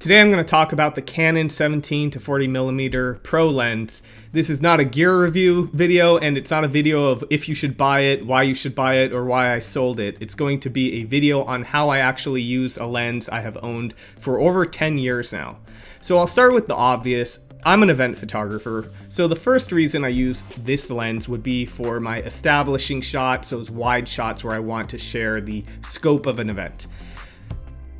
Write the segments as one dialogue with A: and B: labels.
A: Today I'm going to talk about the Canon 17 to 40mm Pro lens. This is not a gear review video, and it's not a video of if you should buy it, why you should buy it, or why I sold it. It's going to be a video on how I actually use a lens I have owned for over 10 years now. So I'll start with the obvious. I'm an event photographer, so the first reason I use this lens would be for my establishing shots, those wide shots where I want to share the scope of an event.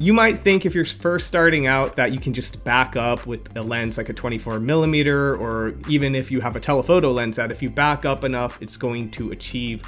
A: You might think if you're first starting out that you can just back up with a lens like a 24mm, or even if you have a telephoto lens, that if you back up enough, it's going to achieve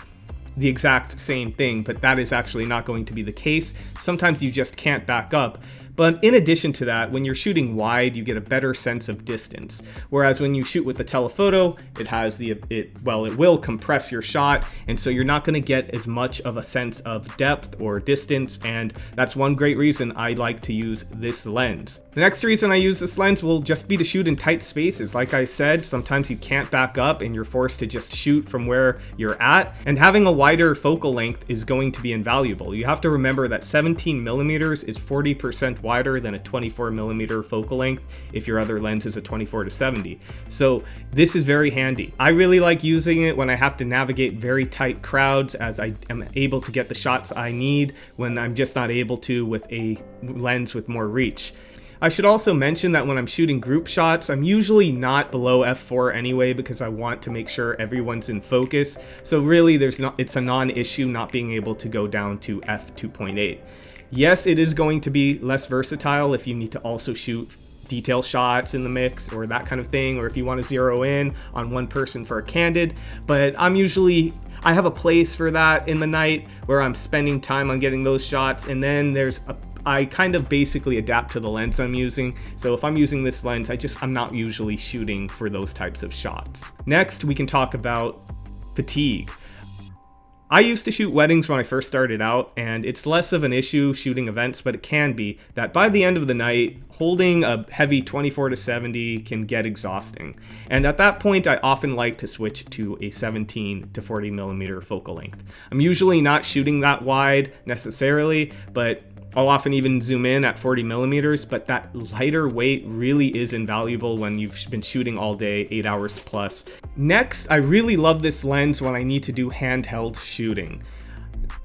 A: the exact same thing, but that is actually not going to be the case. Sometimes you just can't back up. But in addition to that, when you're shooting wide, you get a better sense of distance. Whereas when you shoot with the telephoto, it will compress your shot, and so you're not going to get as much of a sense of depth or distance, and that's one great reason I like to use this lens. The next reason I use this lens will just be to shoot in tight spaces. Like I said, sometimes you can't back up and you're forced to just shoot from where you're at, and having a wider focal length is going to be invaluable. You have to remember that 17mm is 40% wider than a 24mm focal length if your other lens is a 24 to 70. So this is very handy. I really like using it when I have to navigate very tight crowds, as I am able to get the shots I need when I'm just not able to with a lens with more reach. I should also mention that when I'm shooting group shots, I'm usually not below f4 anyway, because I want to make sure everyone's in focus. So really it's a non-issue not being able to go down to f2.8. Yes, it is going to be less versatile if you need to also shoot detail shots in the mix or that kind of thing, or if you want to zero in on one person for a candid, but I have a place for that in the night where I'm spending time on getting those shots, and then I kind of basically adapt to the lens I'm using. So if I'm using this lens, I'm not usually shooting for those types of shots. Next, we can talk about fatigue. I used to shoot weddings when I first started out, and it's less of an issue shooting events, but it can be that by the end of the night, holding a heavy 24 to 70 can get exhausting. And at that point, I often like to switch to a 17 to 40mm focal length. I'm usually not shooting that wide necessarily, but I'll often even zoom in at 40mm, but that lighter weight really is invaluable when you've been shooting all day, 8 hours plus. Next, I really love this lens when I need to do handheld shooting.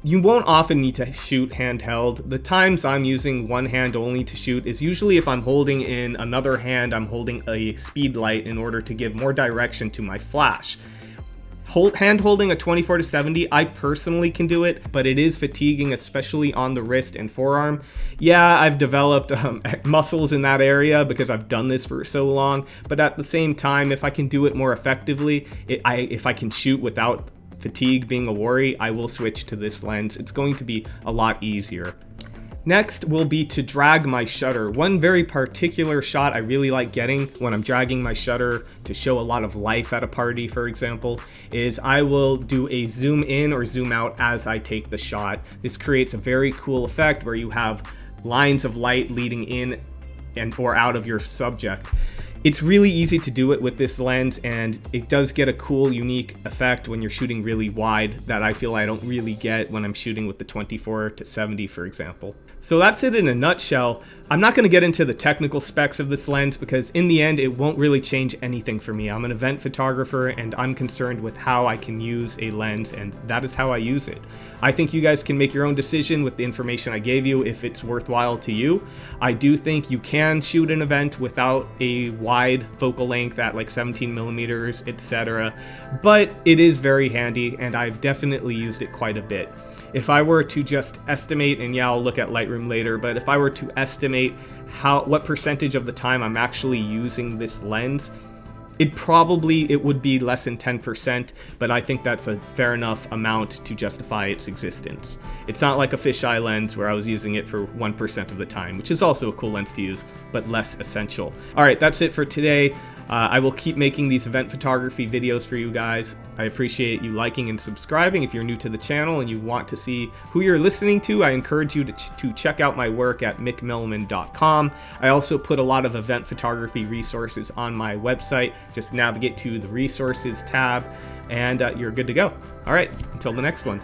A: You won't often need to shoot handheld. The times I'm using one hand only to shoot is usually if I'm holding in another hand, I'm holding a speed light in order to give more direction to my flash. Hand holding a 24 to 70, I personally can do it, but it is fatiguing, especially on the wrist and forearm. Yeah, I've developed muscles in that area because I've done this for so long, but at the same time, if I can do it more effectively, if I can shoot without fatigue being a worry, I will switch to this lens. It's going to be a lot easier. Next will be to drag my shutter. One very particular shot I really like getting when I'm dragging my shutter to show a lot of life at a party, for example, is I will do a zoom in or zoom out as I take the shot. This creates a very cool effect where you have lines of light leading in and or out of your subject. It's really easy to do it with this lens, and it does get a cool, unique effect when you're shooting really wide that I feel I don't really get when I'm shooting with the 24 to 70, for example. So that's it in a nutshell. I'm not going to get into the technical specs of this lens because in the end, it won't really change anything for me. I'm an event photographer, and I'm concerned with how I can use a lens, and that is how I use it. I think you guys can make your own decision with the information I gave you if it's worthwhile to you. I do think you can shoot an event without a wide focal length at like 17mm, etc. But it is very handy, and I've definitely used it quite a bit. If I were to just estimate, and yeah, I'll look at Lightroom later, but if I were to estimate what percentage of the time I'm actually using this lens, it would be less than 10%, but I think that's a fair enough amount to justify its existence. It's not like a fisheye lens where I was using it for 1% of the time, which is also a cool lens to use, but less essential. All right, that's it for today. I will keep making these event photography videos for you guys. I appreciate you liking and subscribing. If you're new to the channel and you want to see who you're listening to, I encourage you to check out my work at mickmelman.com. I also put a lot of event photography resources on my website. Just navigate to the resources tab and you're good to go. All right, until the next one.